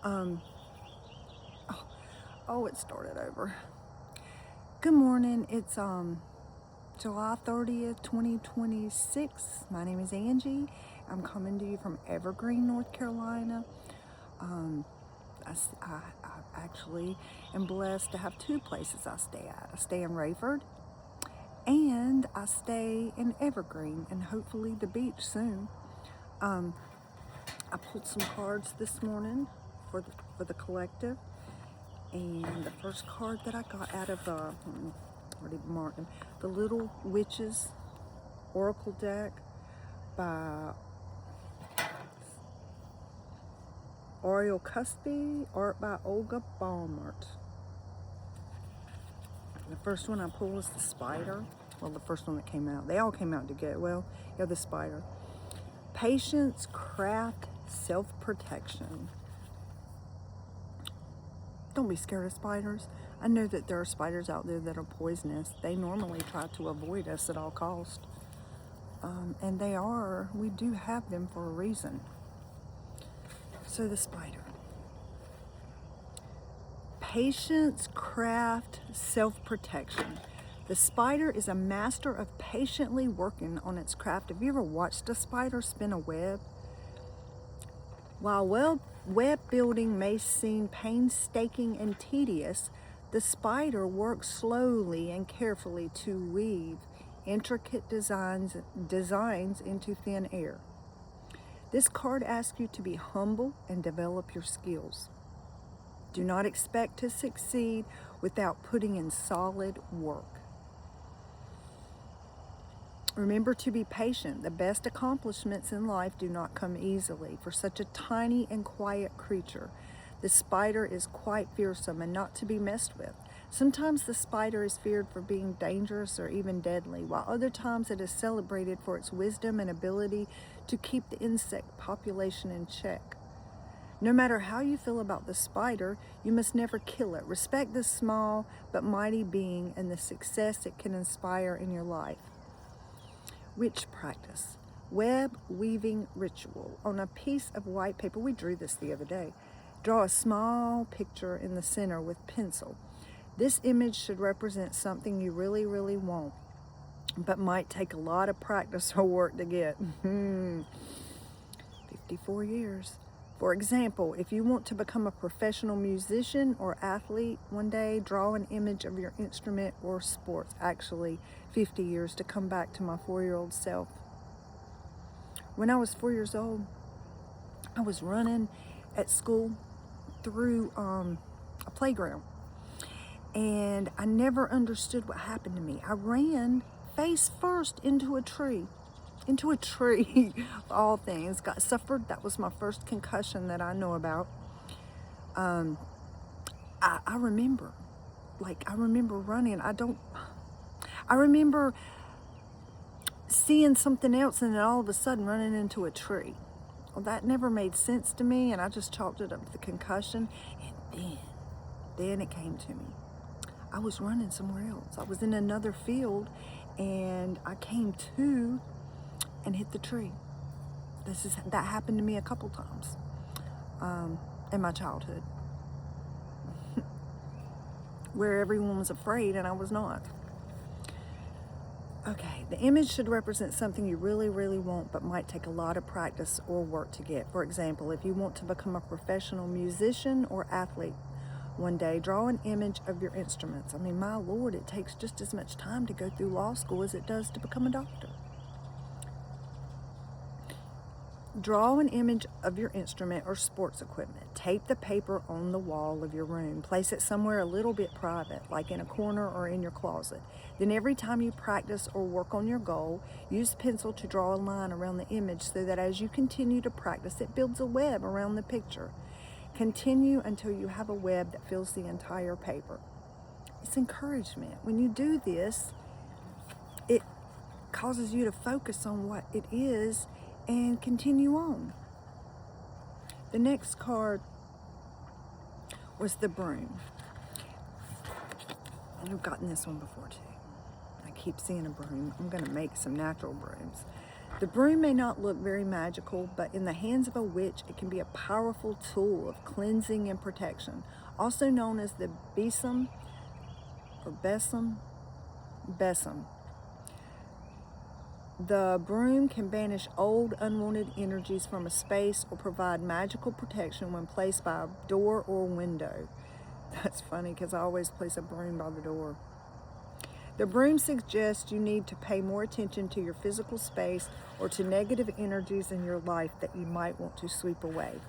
Um, oh, it started over. Good morning. It's July 30th, 2026. My name is Angie. I'm coming to you from Evergreen, North Carolina. Um, I actually am blessed to have two places I stay at. I stay in Rayford and I stay in Evergreen, and hopefully the beach soon. I pulled some cards this morning for the collective. And the first card that I got out of already marked them, the Little Witches Oracle deck by Ariel Cusby, art by Olga Baumert. The first one I pulled was the Spider. Well, the first one that came out. They all came out together. Well, yeah, the Spider. Patience, craft, self-protection. Don't be scared of spiders. I know that there are spiders out there that are poisonous. They normally try to avoid us at all costs. And we do have them for a reason. So the Spider. Patience, craft, self-protection. The spider is a master of patiently working on its craft. Have you ever watched a spider spin a web? While web building may seem painstaking and tedious, the spider works slowly and carefully to weave intricate designs into thin air. This card asks you to be humble and develop your skills. Do not expect to succeed without putting in solid work. Remember to be patient. The best accomplishments in life do not come easily. For such a tiny and quiet creature, the spider is quite fearsome and not to be messed with. Sometimes the spider is feared for being dangerous or even deadly, while other times it is celebrated for its wisdom and ability to keep the insect population in check. No matter how you feel about the spider, you must never kill it. Respect this small but mighty being and the success it can inspire in your life. Witch practice. Web weaving ritual. On a piece of white paper, we drew this the other day. Draw a small picture in the center with pencil. This image should represent something you really, really want, but might take a lot of practice or work to get. 54 years. For example, if you want to become a professional musician or athlete one day, draw an image of your instrument or sports. Actually, 50 years to come back to my 4-year-old self. When I was 4 years old, I was running at school through a playground, and I never understood what happened to me. I ran face first into a tree. Of all things. Got suffered. That was my first concussion that I know about. I remember running. I remember seeing something else and then all of a sudden running into a tree. Well, that never made sense to me, and I just chalked it up to the concussion. And then it came to me. I was running somewhere else. I was in another field, and I came to and hit the tree. That happened to me a couple times in my childhood, where everyone was afraid and I was not. Okay, the image should represent something you really, really want, but might take a lot of practice or work to get. For example, if you want to become a professional musician or athlete one day, draw an image of your instruments. I mean, my Lord, it takes just as much time to go through law school as it does to become a doctor. Draw an image of your instrument or sports equipment. Tape the paper on the wall of your room. Place it somewhere a little bit private, like in a corner or in your closet. Then every time you practice or work on your goal, use pencil to draw a line around the image so that as you continue to practice, it builds a web around the picture. Continue until you have a web that fills the entire paper. It's encouragement. When you do this, it causes you to focus on what it is and continue on. The next card was the broom. And I've gotten this one before too. I keep seeing a broom. I'm going to make some natural brooms. The broom may not look very magical, but in the hands of a witch, it can be a powerful tool of cleansing and protection, also known as the besom or besom. The broom can banish old, unwanted energies from a space or provide magical protection when placed by a door or window. That's funny because I always place a broom by the door. The broom suggests you need to pay more attention to your physical space or to negative energies in your life that you might want to sweep away.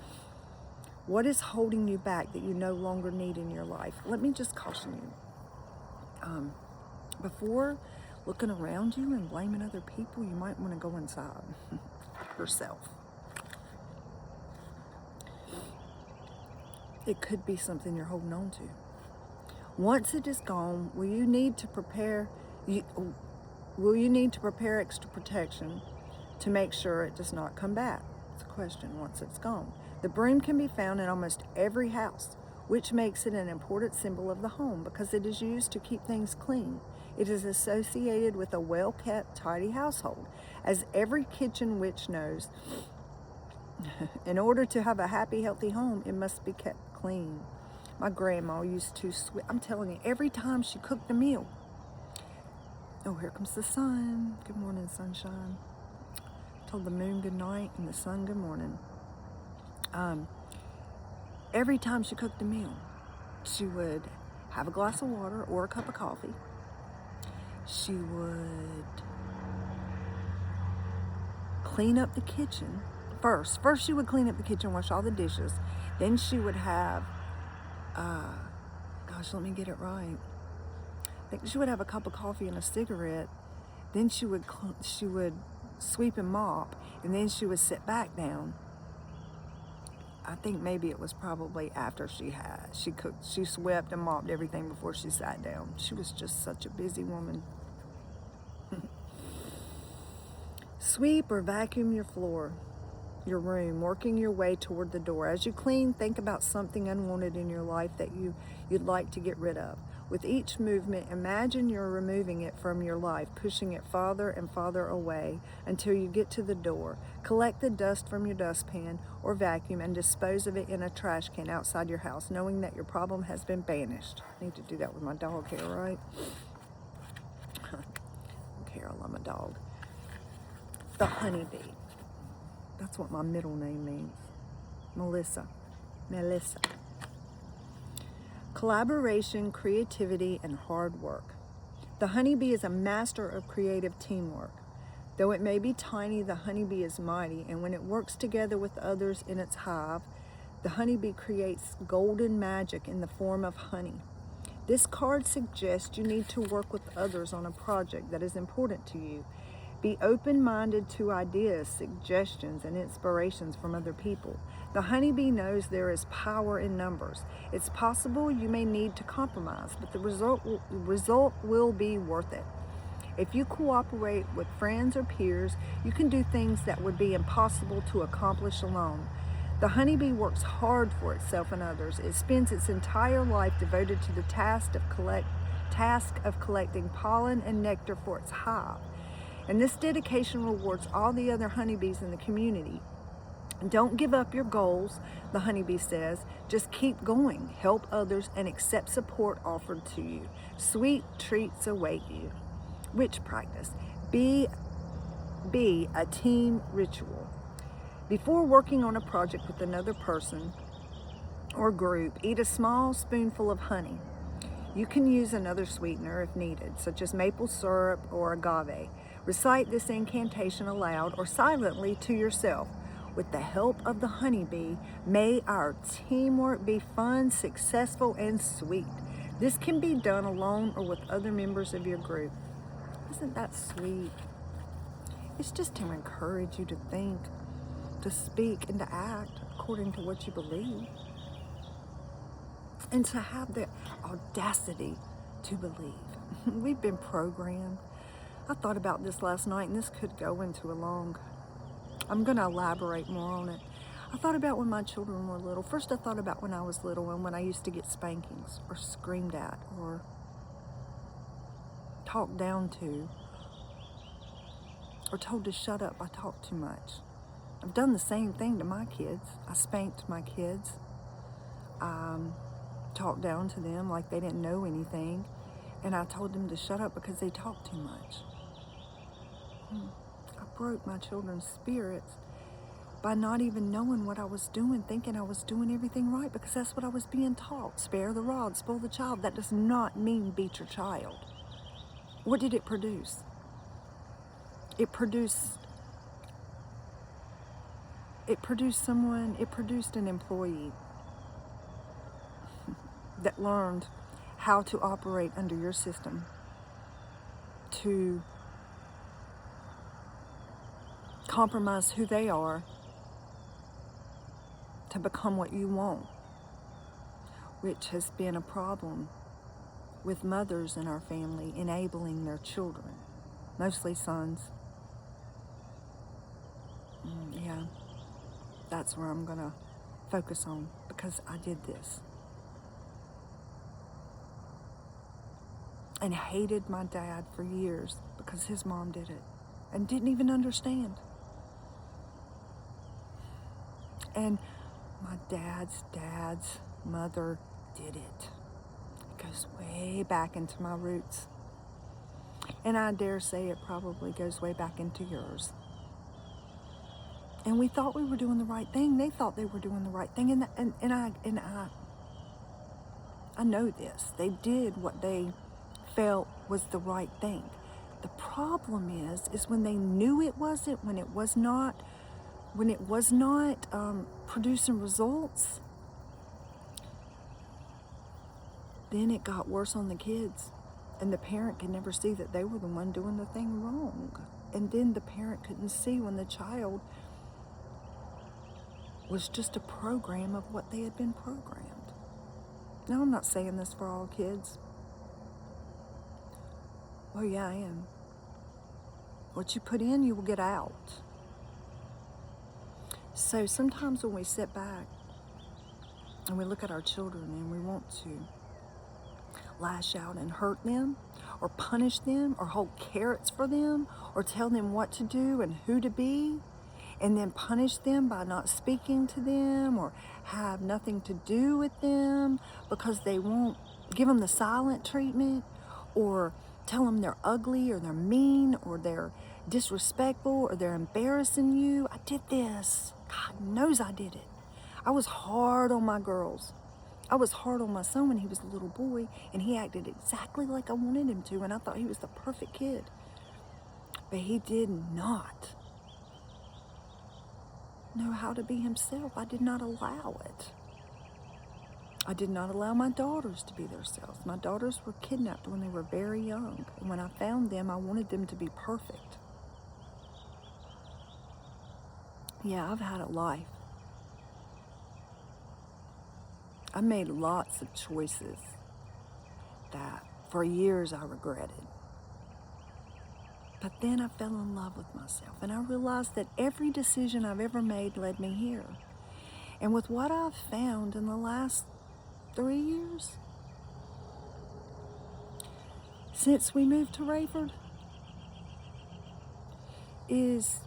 What is holding you back that you no longer need in your life? Let me just caution you. Before looking around you and blaming other people, you might want to go inside yourself. It could be something you're holding on to. Once it is gone, will you need to prepare extra protection to make sure it does not come back? It's a question once it's gone. The broom can be found in almost every house, which makes it an important symbol of the home because it is used to keep things clean. It is associated with a well-kept, tidy household. As every kitchen witch knows, in order to have a happy, healthy home, it must be kept clean. My grandma used to I'm telling you, every time she cooked a meal. Oh, here comes the sun. Good morning, sunshine. Told the moon good night and the sun good morning. Every time she cooked a meal, she would have a glass of water or a cup of coffee. She would clean up the kitchen first. First, she would clean up the kitchen, wash all the dishes. Then she would have, let me get it right. I think she would have a cup of coffee and a cigarette. Then she would sweep and mop, and then she would sit back down. I think maybe it was probably after she cooked. She swept and mopped everything before she sat down. She was just such a busy woman. Sweep or vacuum your floor, your room, working your way toward the door. As you clean, think about something unwanted in your life that you'd like to get rid of. With each movement, imagine you're removing it from your life, pushing it farther and farther away until you get to the door. Collect the dust from your dustpan or vacuum and dispose of it in a trash can outside your house, knowing that your problem has been banished. I need to do that with my dog here, right? Carol, I'm a dog. The honeybee. That's what my middle name means. Melissa. Collaboration, creativity, and hard work. The honeybee is a master of creative teamwork. Though it may be tiny, the honeybee is mighty, and when it works together with others in its hive, the honeybee creates golden magic in the form of honey. This card suggests you need to work with others on a project that is important to you. Be open-minded to ideas, suggestions, and inspirations from other people. The honeybee knows there is power in numbers. It's possible you may need to compromise, but the result will be worth it. If you cooperate with friends or peers, you can do things that would be impossible to accomplish alone. The honeybee works hard for itself and others. It spends its entire life devoted to the task of collecting pollen and nectar for its hive. And this dedication rewards all the other honeybees in the community. Don't give up your goals, the honeybee says. Just keep going, help others, and accept support offered to you. Sweet treats await you. Witch practice. Be a team ritual. Before working on a project with another person or group, eat a small spoonful of honey. You can use another sweetener if needed, such as maple syrup or agave. Recite this incantation aloud or silently to yourself. With the help of the honeybee, may our teamwork be fun, successful, and sweet. This can be done alone or with other members of your group. Isn't that sweet? It's just to encourage you to think, to speak, and to act according to what you believe. And to have the audacity to believe. We've been programmed. I thought about this last night, and this could go into I'm going to elaborate more on it. I thought about when my children were little. First, I thought about when I was little and when I used to get spankings or screamed at or talked down to or told to shut up, I talk too much. I've done the same thing to my kids. I spanked my kids. Talked down to them like they didn't know anything. And I told them to shut up because they talked too much. I broke my children's spirits by not even knowing what I was doing, thinking I was doing everything right, because that's what I was being taught. Spare the rod, spoil the child. That does not mean beat your child. What did it produce? It produced an employee that learned how to operate under your system, to compromise who they are, to become what you want, which has been a problem with mothers in our family enabling their children, mostly sons. Yeah, that's where I'm gonna focus on, because I did this. And hated my dad for years because his mom did it and didn't even understand. And my dad's mother did it. It goes way back into my roots. And I dare say it probably goes way back into yours. And we thought we were doing the right thing. They thought they were doing the right thing. And I know this. They did what they felt was the right thing. The problem is when they knew it wasn't, when it was not producing results, then it got worse on the kids, and the parent could never see that they were the one doing the thing wrong. And then the parent couldn't see when the child was just a program of what they had been programmed. Now, I'm not saying this for all kids. Well, yeah, I am. What you put in, you will get out. So sometimes when we sit back and we look at our children and we want to lash out and hurt them, or punish them, or hold carrots for them, or tell them what to do and who to be, and then punish them by not speaking to them or have nothing to do with them because they won't give them the silent treatment, or tell them they're ugly or they're mean or they're disrespectful or they're embarrassing you. I did this. God knows I did it. I was hard on my girls. I was hard on my son when he was a little boy, and he acted exactly like I wanted him to, and I thought he was the perfect kid. But he did not know how to be himself. I did not allow it. I did not allow my daughters to be themselves. My daughters were kidnapped when they were very young. And when I found them, I wanted them to be perfect. Yeah, I've had a life. I made lots of choices that for years I regretted. But then I fell in love with myself, and I realized that every decision I've ever made led me here. And with what I've found in the last 3 years, since we moved to Rayford, is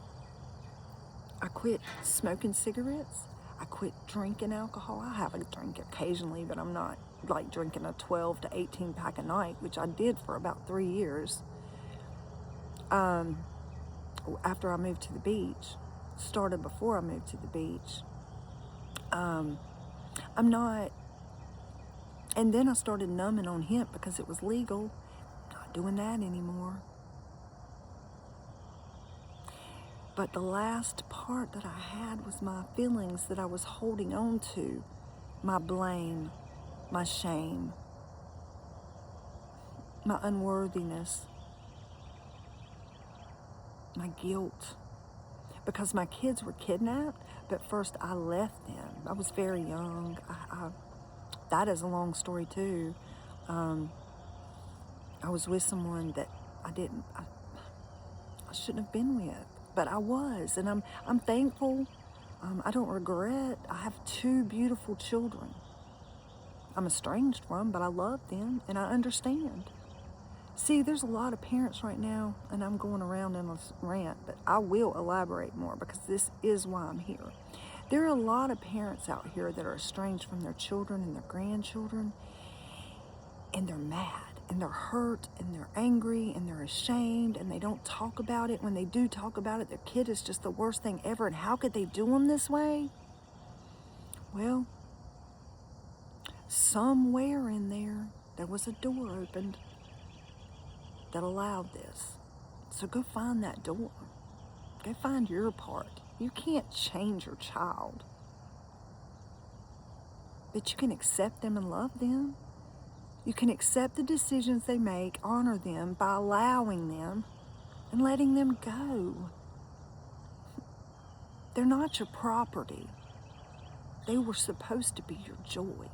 I quit smoking cigarettes. I quit drinking alcohol. I have a drink occasionally, but I'm not like drinking a 12 to 18 pack a night, which I did for about 3 years. After I moved to the beach, started before I moved to the beach. I'm not, and then I started numbing on hemp because it was legal. Not doing that anymore. But the last part that I had was my feelings that I was holding on to, my blame, my shame, my unworthiness, my guilt, because my kids were kidnapped, but first I left them. I was very young. That is a long story too. I was with someone that I shouldn't have been with, but I was, and I'm thankful. I don't regret. I have 2 beautiful children. I'm estranged from, but I love them, and I understand. See, there's a lot of parents right now, and I'm going around in a rant, but I will elaborate more because this is why I'm here. There are a lot of parents out here that are estranged from their children and their grandchildren, and they're mad, and they're hurt, and they're angry, and they're ashamed, and they don't talk about it. When they do talk about it, their kid is just the worst thing ever, and how could they do them this way? Well, somewhere in there was a door opened that allowed this. So go find that door. Go find your part. You can't change your child, but you can accept them and love them. You can accept the decisions they make, honor them by allowing them and letting them go. They're not your property. They were supposed to be your joy.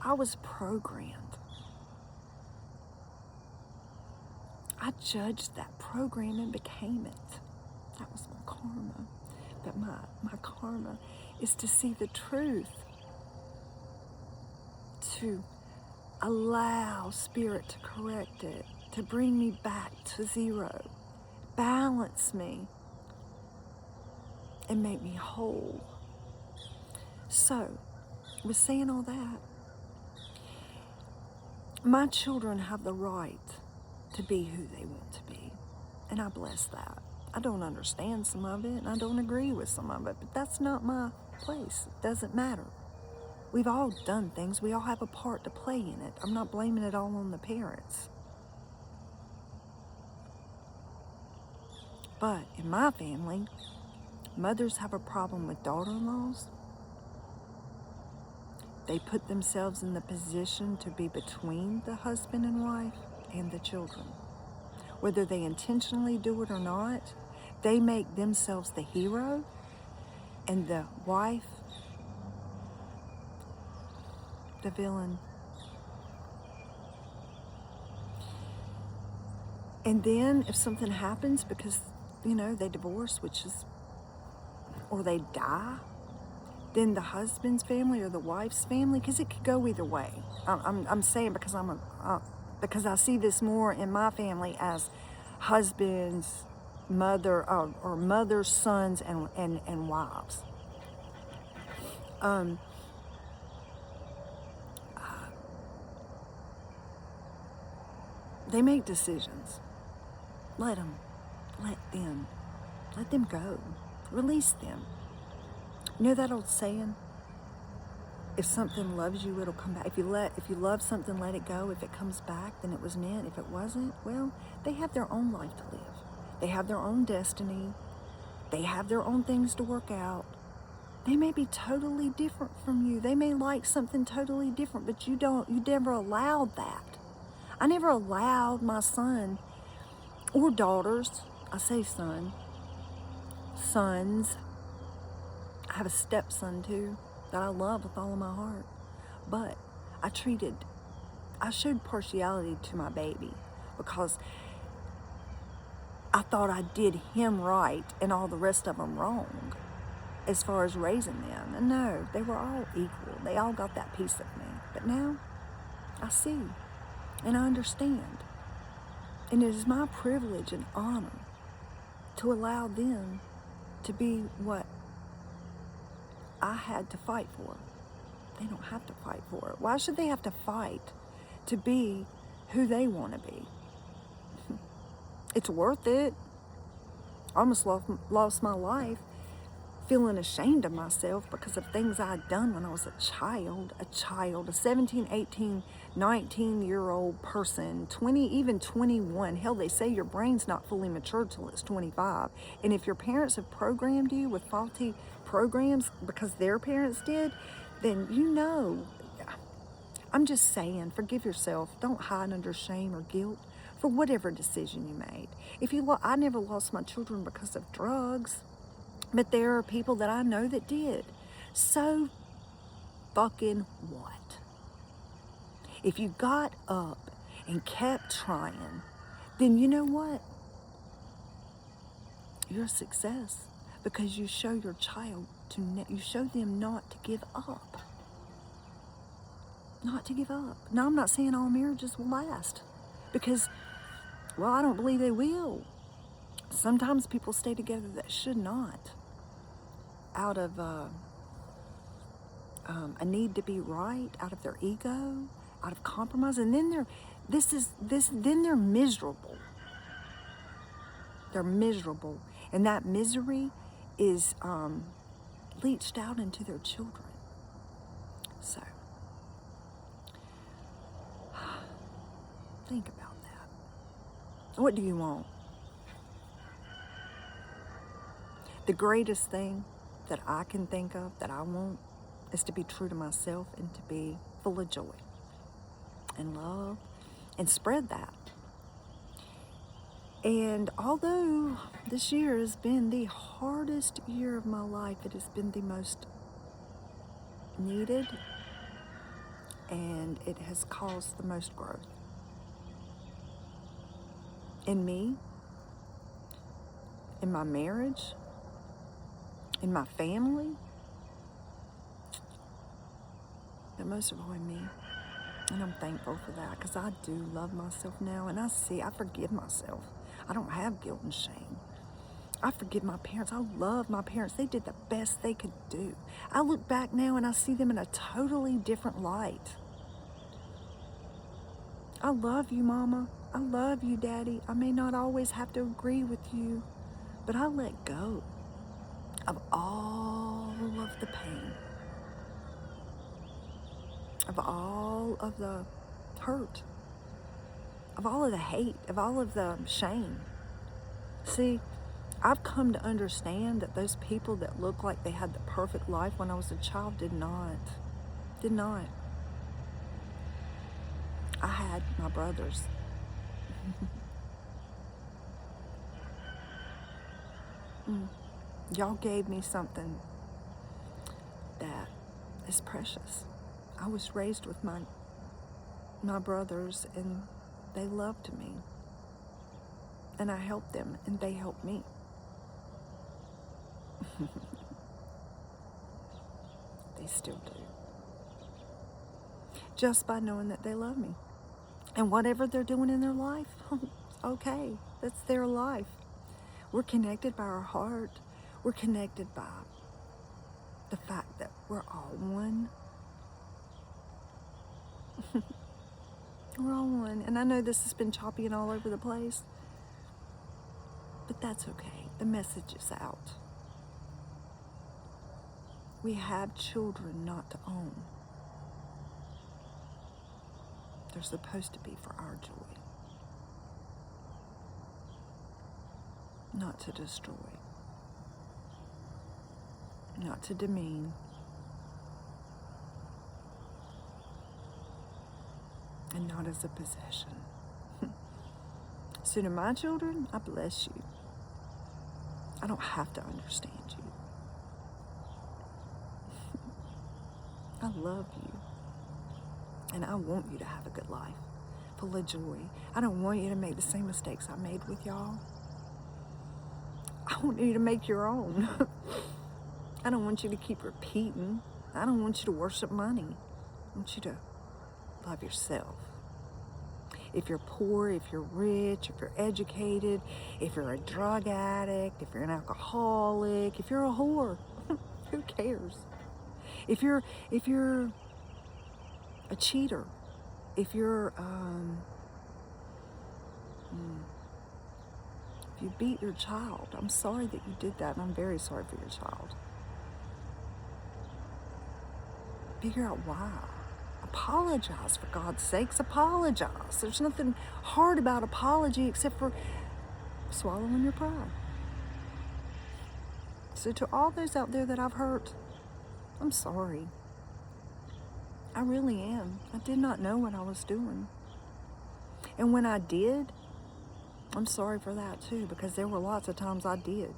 I was programmed. I judged that program and became it. That was my karma. But my karma is to see the truth, to allow Spirit to correct it, to bring me back to zero, balance me, and make me whole. So, with saying all that, my children have the right to be who they want to be, and I bless that. I don't understand some of it, and I don't agree with some of it, but that's not my place. It doesn't matter. We've all done things. We all have a part to play in it. I'm not blaming it all on the parents. But in my family, mothers have a problem with daughter-in-laws. They put themselves in the position to be between the husband and wife and the children. Whether they intentionally do it or not, they make themselves the hero and the wife the villain. And then if something happens because, they divorce, or they die, then the husband's family or the wife's family, because it could go either way. I'm saying because because I see this more in my family as husbands, or mothers, sons, and wives. They make decisions. Let them go. Release them. You know that old saying? If something loves you, it'll come back. If you love something, let it go. If it comes back, then it was meant. If it wasn't, well, they have their own life to live. They have their own destiny. They have their own things to work out. They may be totally different from you. They may like something totally different, but you never allowed that. I never allowed my son or daughters, I say sons. I have a stepson too that I love with all of my heart. But I showed partiality to my baby because I thought I did him right and all the rest of them wrong as far as raising them. And no, they were all equal. They all got that piece of me. But now I see and I understand. And it is my privilege and honor to allow them to be what I had to fight for. They don't have to fight for it. Why should they have to fight to be who they want to be? It's worth it. I almost lost my life feeling ashamed of myself because of things I'd done when I was a child, a 17, 18, 19-year-old person, 20, even 21. Hell, they say your brain's not fully matured till it's 25. And if your parents have programmed you with faulty programs because their parents did, then I'm just saying, forgive yourself. Don't hide under shame or guilt for whatever decision you made. I never lost my children because of drugs. But there are people that I know that did. So fucking what? If you got up and kept trying, then you know what? You're a success because you show your child you show them not to give up. not to give up. Now, I'm not saying all marriages will last because, well, I don't believe they will. Sometimes people stay together that should not, out of a need to be right, out of their ego, out of compromise, and then they're miserable. They're miserable, and that misery is leached out into their children. So, think about that. What do you want? The greatest thing that I can think of that I want is to be true to myself and to be full of joy and love and spread that. And although this year has been the hardest year of my life, it has been the most needed, and it has caused the most growth in me, in my marriage, in my family, but most of all in me. And I'm thankful for that because I do love myself now, and I forgive myself. I don't have guilt and shame. I forgive my parents. I love my parents. They did the best they could do. I look back now and I see them in a totally different light. I love you, Mama. I love you, Daddy. I may not always have to agree with you, but I let go of all of the pain, of all of the hurt, of all of the hate, of all of the shame. See, I've come to understand that those people that looked like they had the perfect life when I was a child did not. Did not. I had my brothers. Y'all gave me something that is precious. I was raised with my brothers, and they loved me. And I helped them, and they helped me. They still do. Just by knowing that they love me. And whatever they're doing in their life, okay, that's their life. We're connected by our heart. We're connected by the fact that we're all one. We're all one. And I know this has been choppy and all over the place, but that's okay. The message is out. We have children not to own. They're supposed to be for our joy, not to destroy, not to demean, and not as a possession. So to my children, I bless you. I don't have to understand you. I love you. And I want you to have a good life, full of joy. I don't want you to make the same mistakes I made with y'all. I want you to make your own. I don't want you to keep repeating. I don't want you to worship money. I want you to love yourself. If you're poor, if you're rich, if you're educated, if you're a drug addict, if you're an alcoholic, if you're a whore, who cares? If you're a cheater, if you're if you beat your child, I'm sorry that you did that, and I'm very sorry for your child. Figure out why. Apologize, for God's sakes, apologize. There's nothing hard about apology except for swallowing your pride. So to all those out there that I've hurt, I'm sorry. I really am. I did not know what I was doing. And when I did, I'm sorry for that too, because there were lots of times I did.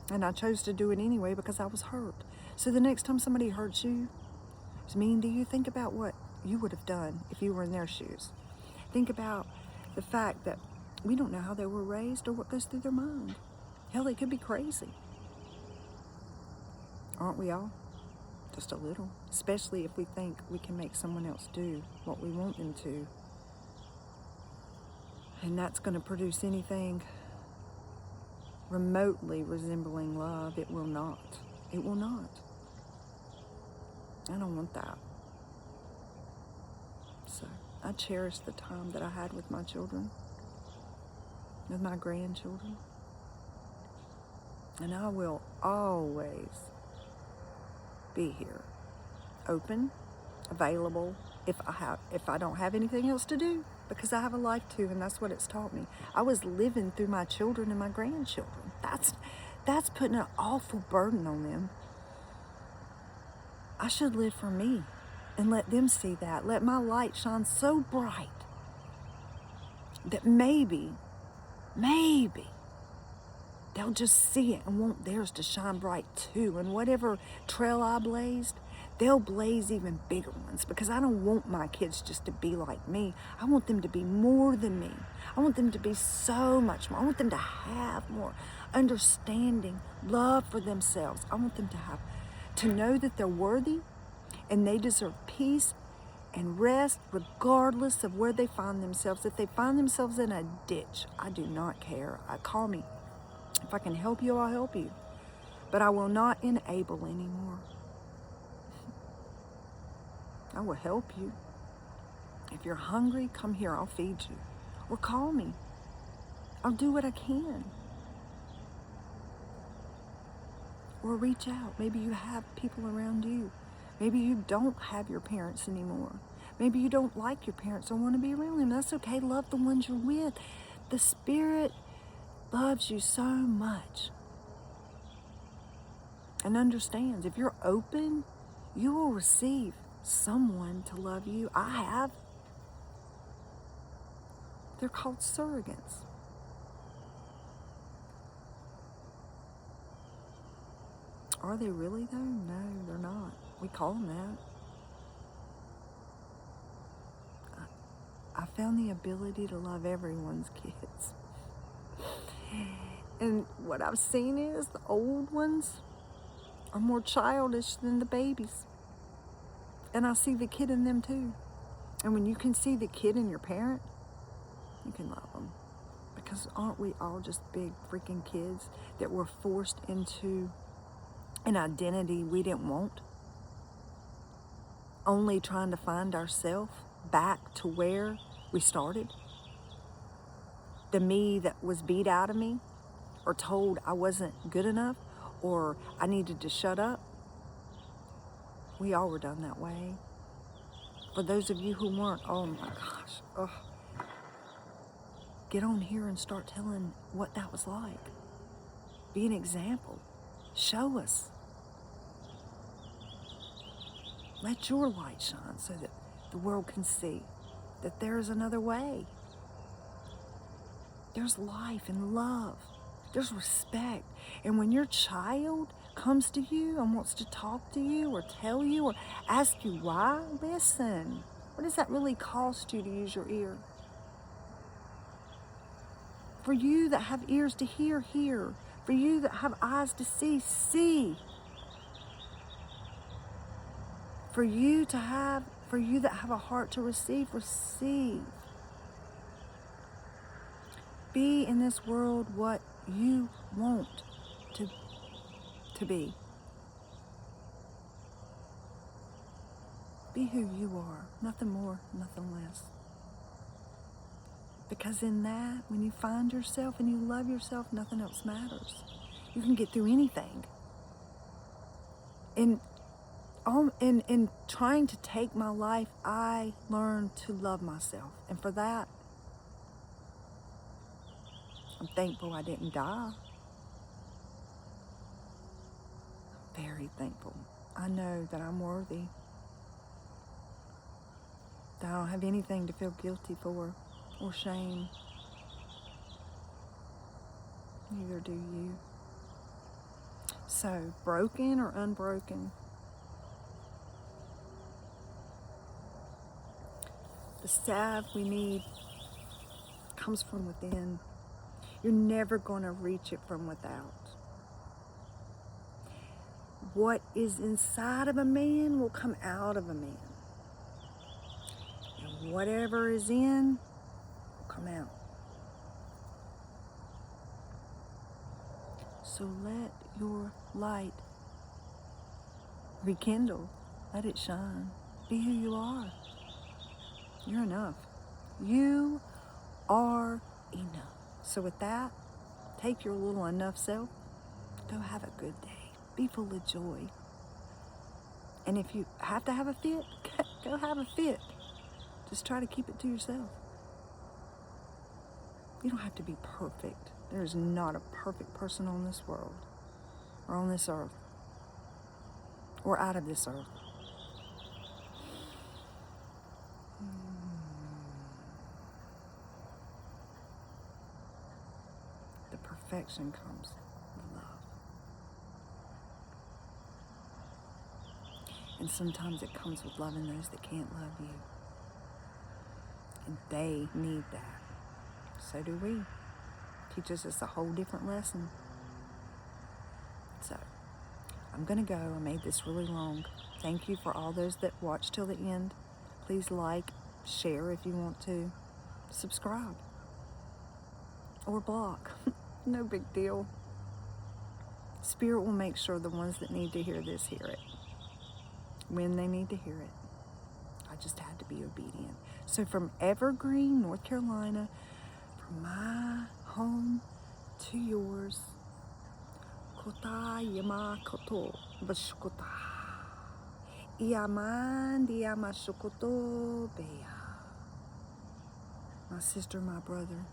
And I chose to do it anyway because I was hurt. So the next time somebody hurts you, is mean to you, think about what you would have done if you were in their shoes. Think about the fact that we don't know how they were raised or what goes through their mind. Hell, they could be crazy. Aren't we all? just a little, especially if we think we can make someone else do what we want them to. And that's going to produce anything remotely resembling love. It will not. It will not. I don't want that. So I cherish the time that I had with my children, with my grandchildren. And I will always be here, open, available, if I don't have anything else to do, because I have a life too, and that's what it's taught me. I was living through my children and my grandchildren. That's putting an awful burden on them. I should live for me and let them see that. Let my light shine so bright that maybe they'll just see it and want theirs to shine bright too. And whatever trail I blazed, they'll blaze even bigger ones, because I don't want my kids just to be like me. I want them to be more than me. I want them to be so much more. I want them to have more understanding, love for themselves. I want them to know that they're worthy and they deserve peace and rest regardless of where they find themselves. If they find themselves in a ditch, I do not care. Call me. If I can help you, I'll help you. But I will not enable anymore. I will help you. If you're hungry, come here, I'll feed you. Or call me. I'll do what I can. Or reach out. Maybe you have people around you. Maybe you don't have your parents anymore. Maybe you don't like your parents or want to be around them. That's okay. Love the ones you're with. The Spirit loves you so much and understands. If you're open, you will receive someone to love you. I have. They're called surrogates. Are they really though? No, they're not. We call them that. I found the ability to love everyone's kids. And what I've seen is the old ones are more childish than the babies. And I see the kid in them too. And when you can see the kid in your parent, you can love them. Because aren't we all just big freaking kids that were forced into an identity we didn't want? Only trying to find ourselves back to where we started. The me that was beat out of me, or told I wasn't good enough, or I needed to shut up. We all were done that way. For those of you who weren't, oh my gosh, get on here and start telling what that was like. Be an example. Show us. Let your light shine so that the world can see that there is another way. There's life and love. There's respect. And when your child comes to you and wants to talk to you or tell you or ask you why, listen. What does that really cost you to use your ear? For you that have ears to hear, hear. For you that have eyes to see, see. For you that have a heart to receive, receive. Be in this world what you want to be. Be who you are, nothing more, nothing less. Because in that, when you find yourself and you love yourself, nothing else matters. You can get through anything. In trying to take my life, I learned to love myself. And for that, I'm thankful I didn't die. I'm very thankful. I know that I'm worthy. That I don't have anything to feel guilty for or shame. Neither do you. So, broken or unbroken, the salve we need comes from within. You're never going to reach it from without. what is inside of a man will come out of a man. And whatever is in will come out. So let your light rekindle. Let it shine. Be who you are. You're enough. You are enough. So with that, take your little enough self. Go have a good day. Be full of joy. And if you have to have a fit, go have a fit. Just try to keep it to yourself. You don't have to be perfect. There's not a perfect person on this world, or on this earth, or out of this earth. The perfection comes with love. And sometimes it comes with loving those that can't love you. And they need that. So do we. Teaches us a whole different lesson. So, I'm going to go. I made this really long. Thank you for all those that watched till the end. Please like, share if you want to. Subscribe. Or block. No big deal. Spirit will make sure the ones that need to hear this hear it. When they need to hear it. I just had to be obedient. So from Evergreen, North Carolina, from my home to yours, Kota Yama Koto Bashkota Iaman Diama Shokoto Beya. My sister, my brother,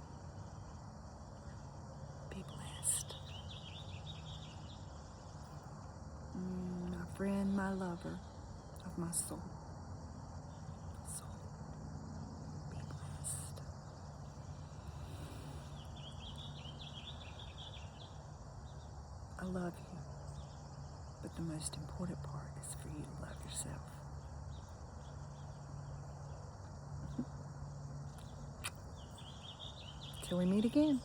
be blessed. My friend, my lover of my soul. Be blessed. I love you, but the most important part is for you to love yourself. Till we meet again.